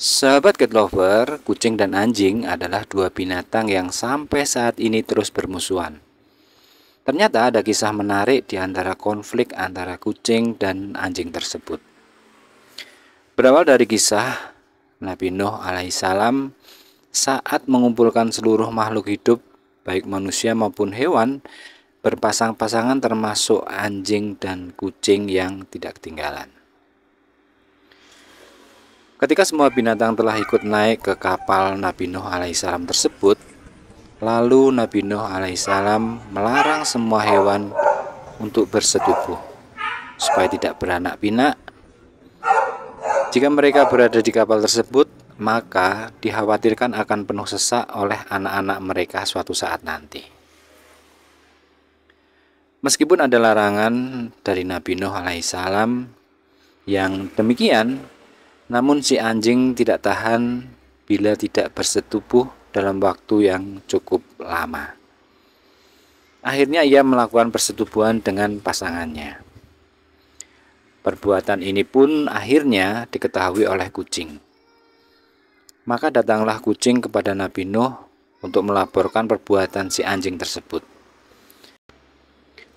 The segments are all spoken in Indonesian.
Sahabat cat lover, kucing dan anjing adalah dua binatang yang sampai saat ini terus bermusuhan. Ternyata ada kisah menarik di antara konflik antara kucing dan anjing tersebut. Berawal dari kisah Nabi Nuh alaihissalam saat mengumpulkan seluruh makhluk hidup, baik manusia maupun hewan, berpasang-pasangan termasuk anjing dan kucing yang tidak ketinggalan. Ketika semua binatang telah ikut naik ke kapal Nabi Nuh alaihissalam tersebut, lalu Nabi Nuh alaihissalam melarang semua hewan untuk bersetubuh supaya tidak beranak pinak. Jika mereka berada di kapal tersebut, maka dikhawatirkan akan penuh sesak oleh anak-anak mereka suatu saat nanti. Meskipun ada larangan dari Nabi Nuh alaihissalam yang demikian, namun si anjing tidak tahan bila tidak bersetubuh dalam waktu yang cukup lama. Akhirnya ia melakukan persetubuhan dengan pasangannya. Perbuatan ini pun akhirnya diketahui oleh kucing. Maka datanglah kucing kepada Nabi Nuh untuk melaporkan perbuatan si anjing tersebut.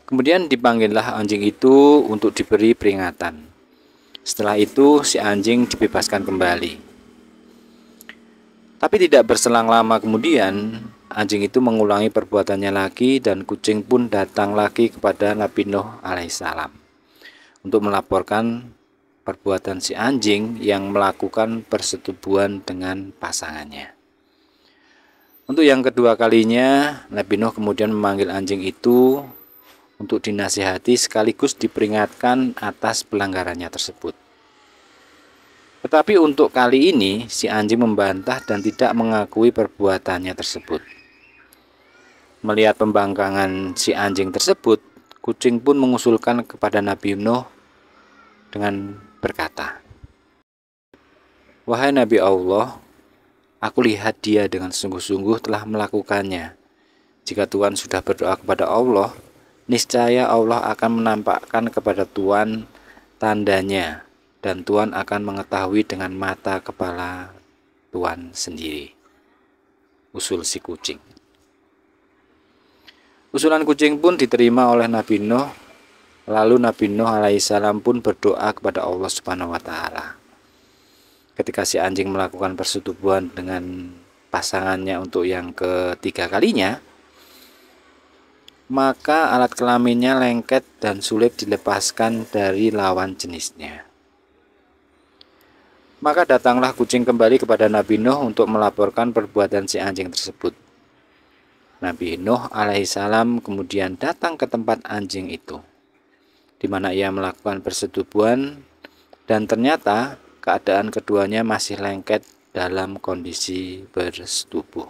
Kemudian dipanggillah anjing itu untuk diberi peringatan. Setelah itu si anjing dibebaskan kembali. Tapi tidak berselang lama kemudian, anjing itu mengulangi perbuatannya lagi dan kucing pun datang lagi kepada Nabi Nuh alaihissalam untuk melaporkan perbuatan si anjing yang melakukan persetubuhan dengan pasangannya. Untuk yang kedua kalinya, Nabi Nuh kemudian memanggil anjing itu untuk dinasihati sekaligus diperingatkan atas pelanggarannya tersebut. Tetapi untuk kali ini si anjing membantah dan tidak mengakui perbuatannya tersebut. Melihat pembangkangan si anjing tersebut, kucing pun mengusulkan kepada Nabi Nuh dengan berkata, "Wahai Nabi Allah, aku lihat dia dengan sungguh-sungguh telah melakukannya. Jika Tuhan sudah berdoa kepada Allah, niscaya Allah akan menampakkan kepada Tuhan tandanya, dan Tuhan akan mengetahui dengan mata kepala Tuhan sendiri." Usul si kucing. Usulan kucing pun diterima oleh Nabi Nuh. Lalu Nabi Nuh alaihissalam pun berdoa kepada Allah Subhanahu wa Ta'ala. Ketika si anjing melakukan persetubuhan dengan pasangannya untuk yang ketiga kalinya, maka alat kelaminnya lengket dan sulit dilepaskan dari lawan jenisnya. Maka datanglah kucing kembali kepada Nabi Nuh untuk melaporkan perbuatan si anjing tersebut. Nabi Nuh alaihissalam kemudian datang ke tempat anjing itu, di mana ia melakukan persetubuhan, dan ternyata keadaan keduanya masih lengket dalam kondisi bersetubuh.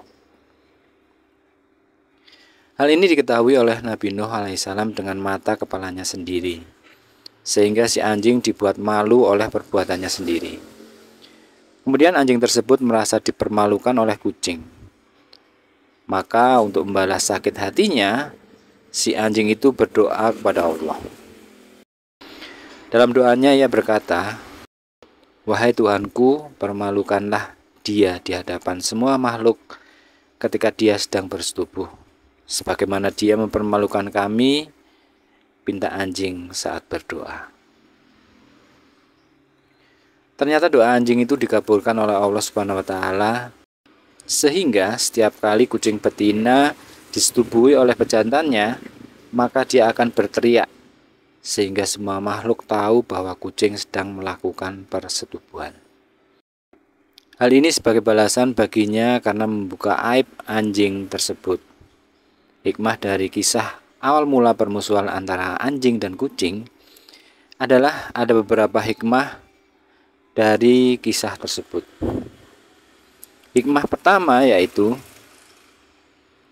Hal ini diketahui oleh Nabi Nuh alaihissalam dengan mata kepalanya sendiri, sehingga si anjing dibuat malu oleh perbuatannya sendiri. Kemudian anjing tersebut merasa dipermalukan oleh kucing. Maka untuk membalas sakit hatinya, si anjing itu berdoa kepada Allah. Dalam doanya ia berkata, "Wahai Tuhanku, permalukanlah dia di hadapan semua makhluk ketika dia sedang bersetubuh, sebagaimana dia mempermalukan kami," pinta anjing saat berdoa. Ternyata doa anjing itu dikabulkan oleh Allah Subhanahu wa Ta'ala, sehingga setiap kali kucing betina disetubuhi oleh pejantannya, maka dia akan berteriak, sehingga semua makhluk tahu bahwa kucing sedang melakukan persetubuhan. Hal ini sebagai balasan baginya karena membuka aib anjing tersebut. Hikmah dari kisah awal mula permusuhan antara anjing dan kucing adalah ada beberapa hikmah dari kisah tersebut. Hikmah pertama yaitu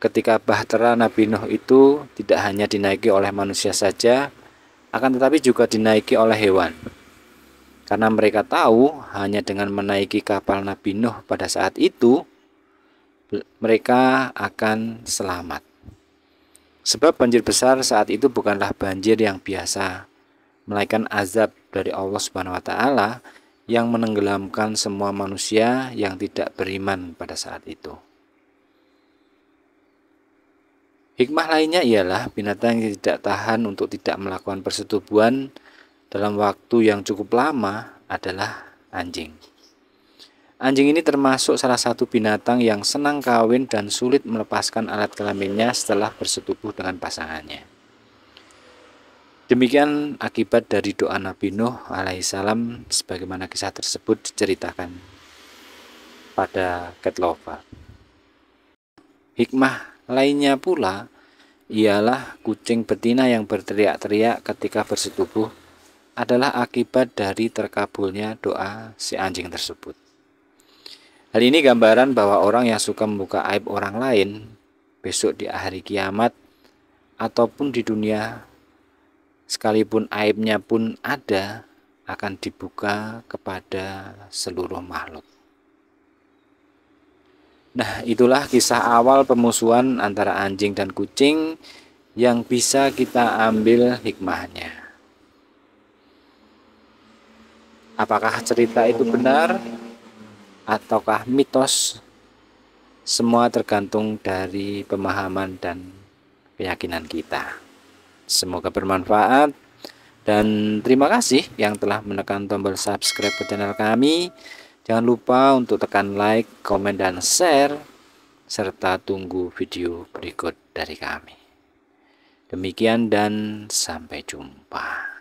ketika bahtera Nabi Nuh itu tidak hanya dinaiki oleh manusia saja, akan tetapi juga dinaiki oleh hewan. Karena mereka tahu hanya dengan menaiki kapal Nabi Nuh pada saat itu, mereka akan selamat. Sebab banjir besar saat itu bukanlah banjir yang biasa, melainkan azab dari Allah Subhanahu wa Ta'ala yang menenggelamkan semua manusia yang tidak beriman pada saat itu. Hikmah lainnya ialah binatang yang tidak tahan untuk tidak melakukan persetubuhan dalam waktu yang cukup lama adalah anjing. Anjing ini termasuk salah satu binatang yang senang kawin dan sulit melepaskan alat kelaminnya setelah bersetubuh dengan pasangannya. Demikian akibat dari doa Nabi Nuh alaihissalam sebagaimana kisah tersebut diceritakan pada Cat Lover. Hikmah lainnya pula ialah kucing betina yang berteriak-teriak ketika bersetubuh adalah akibat dari terkabulnya doa si anjing tersebut. Hal ini gambaran bahwa orang yang suka membuka aib orang lain besok di hari kiamat ataupun di dunia, sekalipun aibnya pun ada, akan dibuka kepada seluruh makhluk. Nah, itulah kisah awal pemusuhan antara anjing dan kucing yang bisa kita ambil hikmahnya. Apakah cerita itu benar ataukah mitos? Semua tergantung dari pemahaman dan keyakinan kita. Semoga bermanfaat dan terima kasih yang telah menekan tombol subscribe ke channel kami. Jangan lupa untuk tekan like, komen, dan share serta tunggu video berikut dari kami. Demikian dan sampai jumpa.